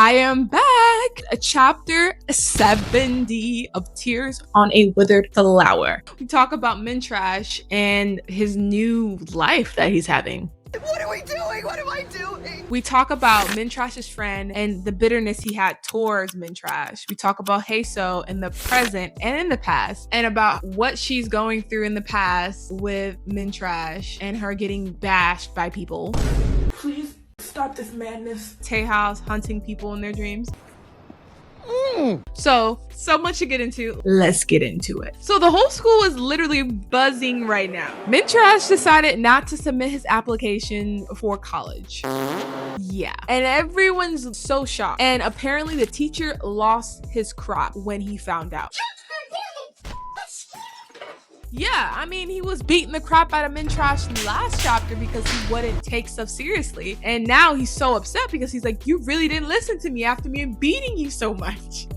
I am back. Chapter 70 of Tears on a Withered Flower. We talk about Mintrash and his new life that he's having. What are we doing? What am I doing? We talk about Mintrash's friend and the bitterness he had towards Mintrash. We talk about Haesoo in the present and in the past, and about what she's going through in the past with Mintrash and her getting bashed by people. Please stop this madness. Taha's hunting people in their dreams. So much to get into. Let's get into it. So the whole school is literally buzzing right now. Mintrash decided not to submit his application for college. Yeah. And everyone's so shocked. And apparently the teacher lost his crop when he found out. Yeah, I mean, he was beating the crap out of Mintrash last chapter because he wouldn't take stuff seriously. And now he's so upset because he's like, you really didn't listen to me after me beating you so much.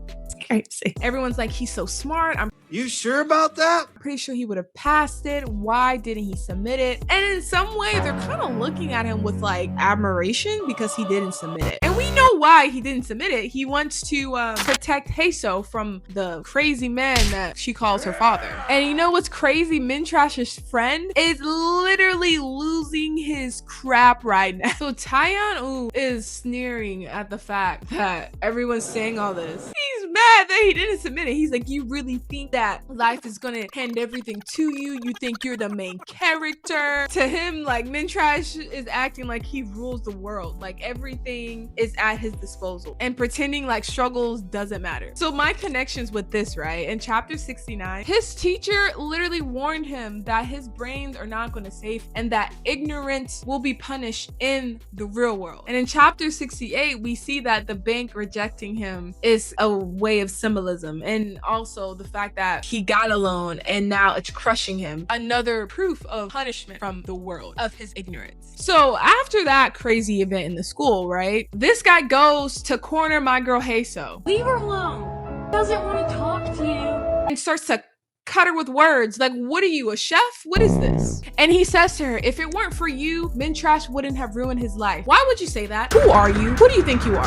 It's crazy. Everyone's like, he's so smart. You sure about that? I'm pretty sure he would have passed it. Why didn't he submit it? And in some way, they're kind of looking at him with like admiration because he didn't submit it. And we know why he didn't submit it. He wants to protect Haesoo from the crazy man that she calls her father. And you know what's crazy? Mintrash's friend is literally losing his crap right now. So Jian Wu is sneering at the fact that everyone's saying all this. He's mad that he didn't submit it. He's like, you really think that life is gonna hand everything to you? You think you're the main character? To him, like, Mintrash is acting like he rules the world. Like everything is at his disposal and pretending like struggles doesn't matter. So my connections with this, right? In chapter 69, his teacher literally warned him that his brains are not going to save him and that ignorance will be punished in the real world. And in chapter 68, we see that the bank rejecting him is a way of symbolism, and also the fact that he got a loan and now it's crushing him. Another proof of punishment from the world of his ignorance. So after that crazy event in the school, right? This guy goes to corner my girl Haesoo. Leave her alone. Doesn't want to talk to you. And starts to cut her with words like, what are you, a chef? What is this? And he says to her, if it weren't for you, Mintrash wouldn't have ruined his life. Why would you say that? Who are you? Who do you think you are?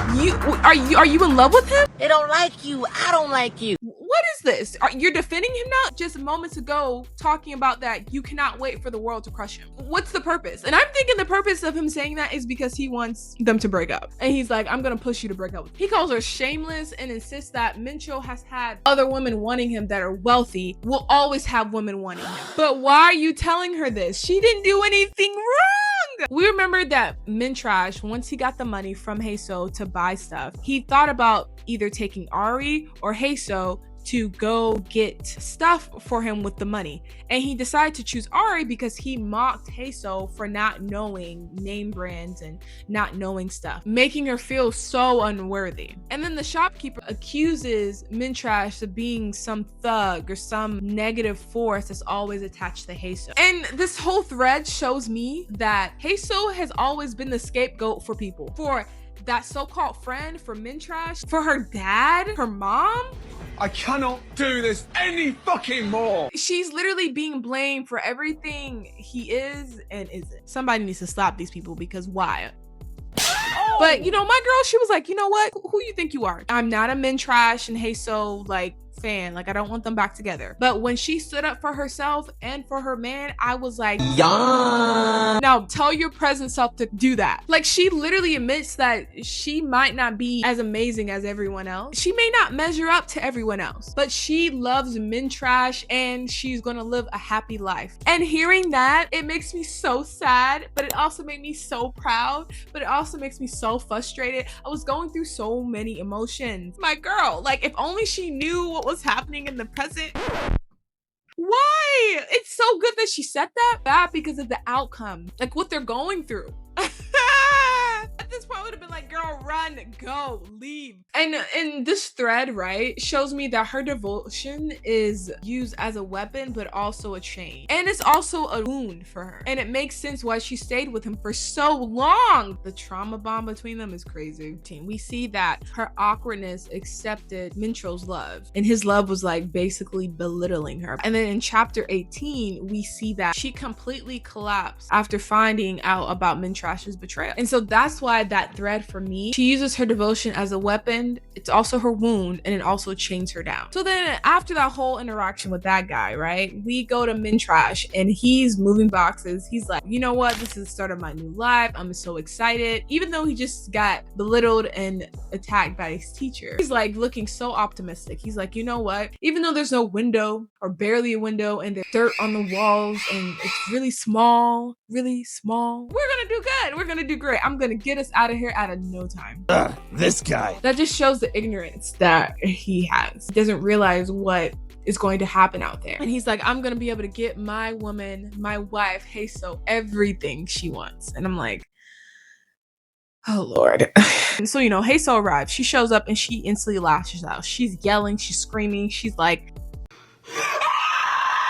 Are you in love with him? They don't like you. I don't like you. What is this? You're defending him now? Just moments ago talking about that you cannot wait for the world to crush him. What's the purpose? And I'm thinking the purpose of him saying that is because he wants them to break up. And he's like, I'm gonna push you to break up with him. He calls her shameless and insists that Mincheol has had other women wanting him that are wealthy, will always have women wanting him. But why are you telling her this? She didn't do anything wrong. We remember that Mintrash, once he got the money from Haesoo to buy stuff, he thought about either taking Ari or Haesoo to go get stuff for him with the money. And he decided to choose Ari because he mocked Haesoo for not knowing name brands and not knowing stuff, making her feel so unworthy. And then the shopkeeper accuses Mintrash of being some thug or some negative force that's always attached to Haesoo. And this whole thread shows me that Haesoo has always been the scapegoat for people. For that so-called friend, for Mintrash, for her dad, her mom. I cannot do this any fucking more. She's literally being blamed for everything he is and isn't. Somebody needs to stop these people, because why? But you know, my girl, she was like, you know what? Who you think you are? I'm not a Mintrash and Haesoo like fan. Like, I don't want them back together. But when she stood up for herself and for her man, I was like, yeah. Now tell your present self to do that. Like, she literally admits that she might not be as amazing as everyone else. She may not measure up to everyone else, but she loves Mintrash and she's gonna live a happy life. And hearing that, it makes me so sad, but it also made me so proud, but it also makes me so frustrated. I was going through so many emotions. My girl, like, if only she knew what was happening in the present. Why? It's so good that she said that. Bad because of the outcome, like what they're going through. At this point, I would have been like, girl, run, go, leave. And in this thread, right, shows me that her devotion is used as a weapon, but also a chain. And it's also a wound for her. And it makes sense why she stayed with him for so long. The trauma bond between them is crazy. We see that her awkwardness accepted Mincheol's love. And his love was like basically belittling her. And then in chapter 18, we see that she completely collapsed after finding out about Mintrash's betrayal. And so that's why that thread for me She uses her devotion as a weapon. It's also her wound, and it also chains her down. So then after that whole interaction with that guy, right, we go to Mintrash, and he's moving boxes. He's like, you know what? This is the start of my new life. I'm so excited. Even though he just got belittled and attacked by his teacher, he's like looking so optimistic. He's like, you know what? Even though there's no window or barely a window and there's dirt on the walls and it's really small, we're gonna do good. We're gonna do great. I'm gonna get us out of here out of no time. This guy. That just shows the ignorance that he has. He doesn't realize what is going to happen out there. And he's like, I'm gonna be able to get my woman, my wife, Haesoo, everything she wants. And I'm like, oh Lord. And so, Haesoo arrives. She shows up and she instantly lashes out. She's yelling, she's screaming. She's like,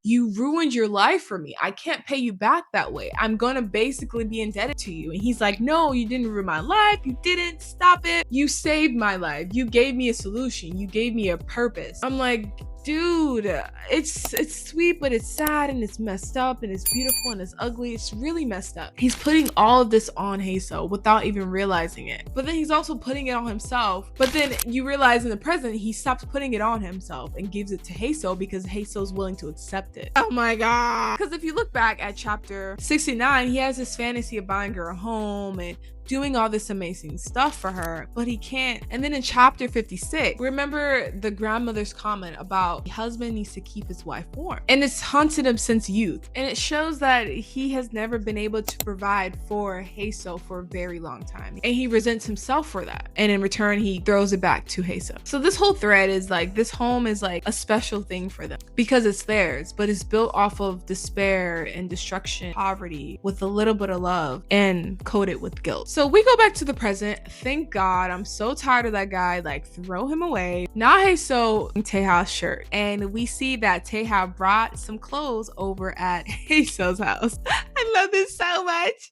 you ruined your life for me. I can't pay you back that way. I'm gonna basically be indebted to you. And he's like, no, you didn't ruin my life. You didn't. Stop it. You saved my life. You gave me a solution. You gave me a purpose. I'm like, dude, it's sweet, but it's sad and it's messed up and it's beautiful and it's ugly. It's really messed up. He's putting all of this on Haesoo without even realizing it. But then he's also putting it on himself. But then you realize in the present, he stops putting it on himself and gives it to Haesoo because Haesoo's willing to accept it. Oh my God. Because if you look back at chapter 69, he has this fantasy of buying her a home and doing all this amazing stuff for her, but he can't. And then in chapter 56, remember the grandmother's comment about the husband needs to keep his wife warm. And it's haunted him since youth. And it shows that he has never been able to provide for Haesoo for a very long time. And he resents himself for that. And in return, he throws it back to Haesoo. So this whole thread is like, this home is like a special thing for them because it's theirs, but it's built off of despair and destruction, poverty, with a little bit of love and coated with guilt. So we go back to the present. Thank God. I'm so tired of that guy. Like, throw him away. Now Haesoo in Taha's shirt. And we see that Taha brought some clothes over at Haesoo's house. I love this so much.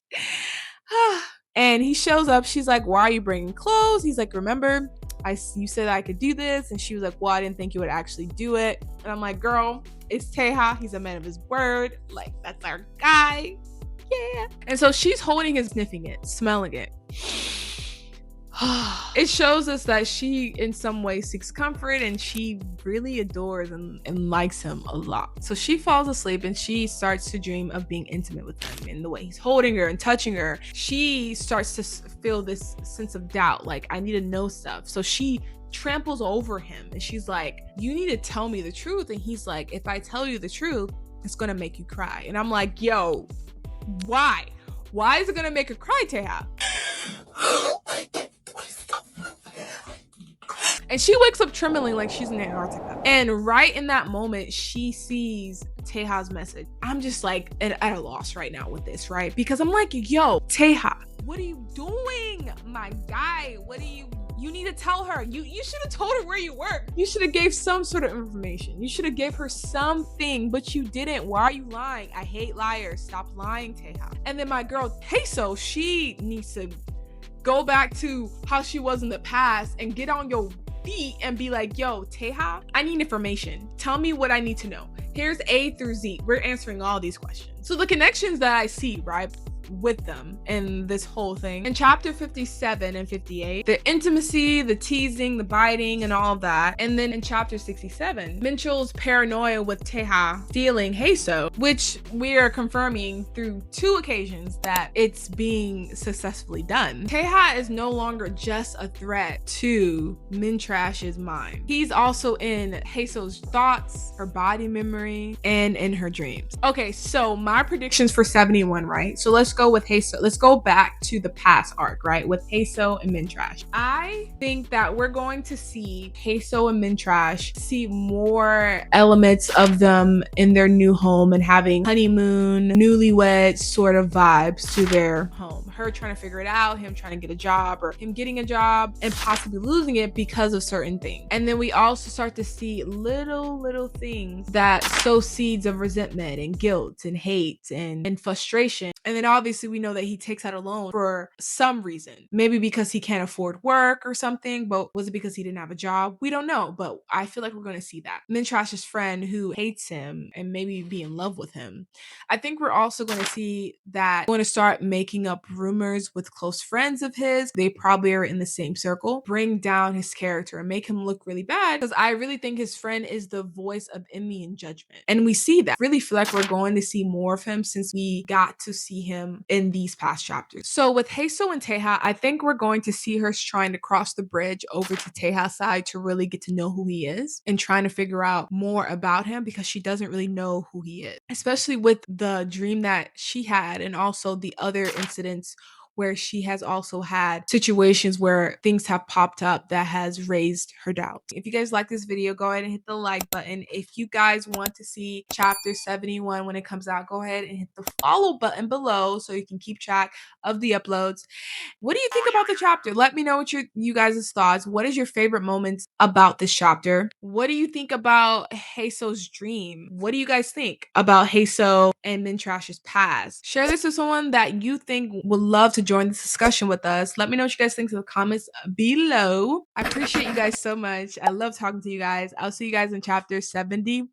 And he shows up. She's like, why are you bringing clothes? He's like, remember, you said I could do this. And she was like, well, I didn't think you would actually do it. And I'm like, girl, it's Taha. He's a man of his word. Like, that's our guy. Yeah. And so she's holding and sniffing it, smelling it. It shows us that she in some way seeks comfort and she really adores and likes him a lot. So she falls asleep and she starts to dream of being intimate with him, and the way he's holding her and touching her, she starts to feel this sense of doubt, like, I need to know stuff. So she tramples over him and she's like, you need to tell me the truth. And he's like, if I tell you the truth, it's gonna make you cry. And I'm like, yo, why is it gonna make her cry, Taha? And she wakes up trembling like she's in Antarctica. And right in that moment, she sees Taha's message. I'm just like at a loss right now with this, right? Because I'm like, yo, Taha, what are you doing, my guy? You need to tell her. You should have told her where you work. You should have gave some sort of information. You should have gave her something, but you didn't. Why are you lying? I hate liars. Stop lying, Taha. And then my girl, Haesoo, she needs to go back to how she was in the past and get on your feet and be like, yo, Taha, I need information. Tell me what I need to know. Here's A through Z. We're answering all these questions. So the connections that I see, right, with them in this whole thing in chapter 57 and 58, the intimacy, the teasing, the biting, and all of that. And then in chapter 67, Mincheol's paranoia with Taha stealing Haesoo, which we are confirming through 2 occasions that it's being successfully done. Taha is no longer just a threat to Mintrash's mind. He's also in Haesoo's thoughts, her body memory, and in her dreams. Okay, so my predictions for 71, right? So let's go with Haesoo. Let's go back to the past arc, right? With Haesoo and Mintrash. I think that we're going to see Haesoo and Mintrash see more elements of them in their new home and having honeymoon, newlywed sort of vibes to their home. Her trying to figure it out, him trying to get a job, or him getting a job and possibly losing it because of certain things. And then we also start to see little things that sow seeds of resentment and guilt and hate and frustration. And then all of obviously we know that he takes out a loan for some reason. Maybe because he can't afford work or something, but was it because he didn't have a job? We don't know, but I feel like we're going to see that. Mintrash's friend who hates him and maybe be in love with him. I think we're also going to see that going to start making up rumors with close friends of his. They probably are in the same circle. Bring down his character and make him look really bad, because I really think his friend is the voice of envy and judgment. And we see that. Really feel like we're going to see more of him since we got to see him in these past chapters. So with Haesoo and Taha, I think we're going to see her trying to cross the bridge over to Taha's side to really get to know who he is and trying to figure out more about him, because she doesn't really know who he is, especially with the dream that she had and also the other incidents where she has also had situations where things have popped up that has raised her doubts. If you guys like this video, go ahead and hit the like button. If you guys want to see chapter 71 when it comes out, go ahead and hit the follow button below so you can keep track of the uploads. What do you think about the chapter? Let me know what you guys' thoughts. What is your favorite moments about this chapter? What do you think about Haesoo's dream? What do you guys think about Haesoo and Mintrash's past? Share this with someone that you think would love to join this discussion with us. Let me know what you guys think in the comments below. I appreciate you guys so much. I love talking to you guys. I'll see you guys in chapter 72.